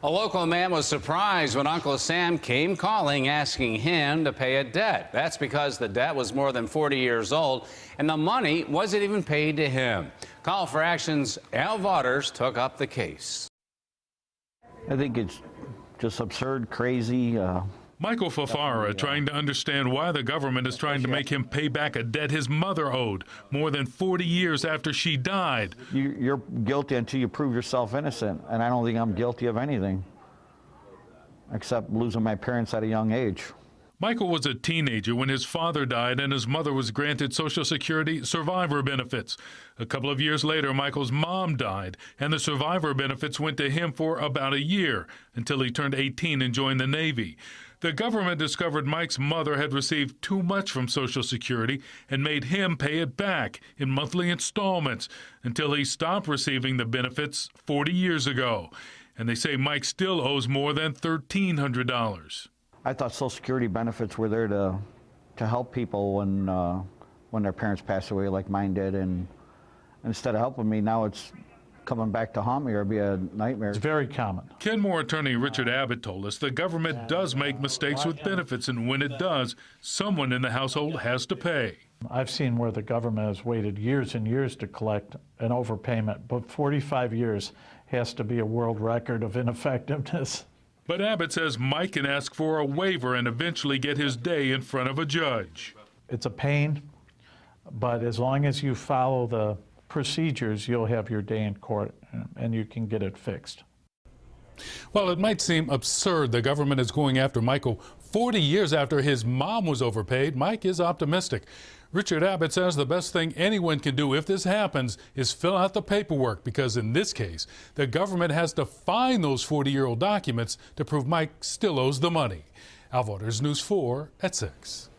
A local man was surprised when Uncle Sam came calling asking him to pay a debt. That's because the debt was more than 40 years old and the money wasn't even paid to him. Call for Action's Al Waters took up the case. I think it's just absurd, crazy. Michael Fafara trying to understand why the government is trying to make him pay back a debt his mother owed more than 40 years after she died. You're guilty until you prove yourself innocent, and I don't think I'm guilty of anything except losing my parents at a young age. Michael was a teenager when his father died and his mother was granted Social Security survivor benefits. A couple of years later, Michael's mom died, and the survivor benefits went to him for about a year until he turned 18 and joined the Navy. The government discovered Mike's mother had received too much from Social Security and made him pay it back in monthly installments until he stopped receiving the benefits 40 years ago. And they say Mike still owes more than $1,300. I thought Social Security benefits were there to help people when their parents pass away like mine did, and instead of helping me, now it's coming back to haunt me or be a nightmare. It's very common. Kenmore attorney Richard Abbott told us the government does make mistakes with benefits, and when it does, someone in the household has to pay. I've seen where the government has waited years and years to collect an overpayment, but 45 years has to be a world record of ineffectiveness. But Abbott says Mike can ask for a waiver and eventually get his day in front of a judge. It's a pain, but as long as you follow the procedures, you'll have your day in court and you can get it fixed. Well, it might seem absurd the government is going after Michael 40 years after his mom was overpaid. Mike is optimistic. Richard Abbott says the best thing anyone can do if this happens is fill out the paperwork, because in this case, the government has to find those 40-year-old documents to prove Mike still owes the money. Al Waters, News 4 at 6.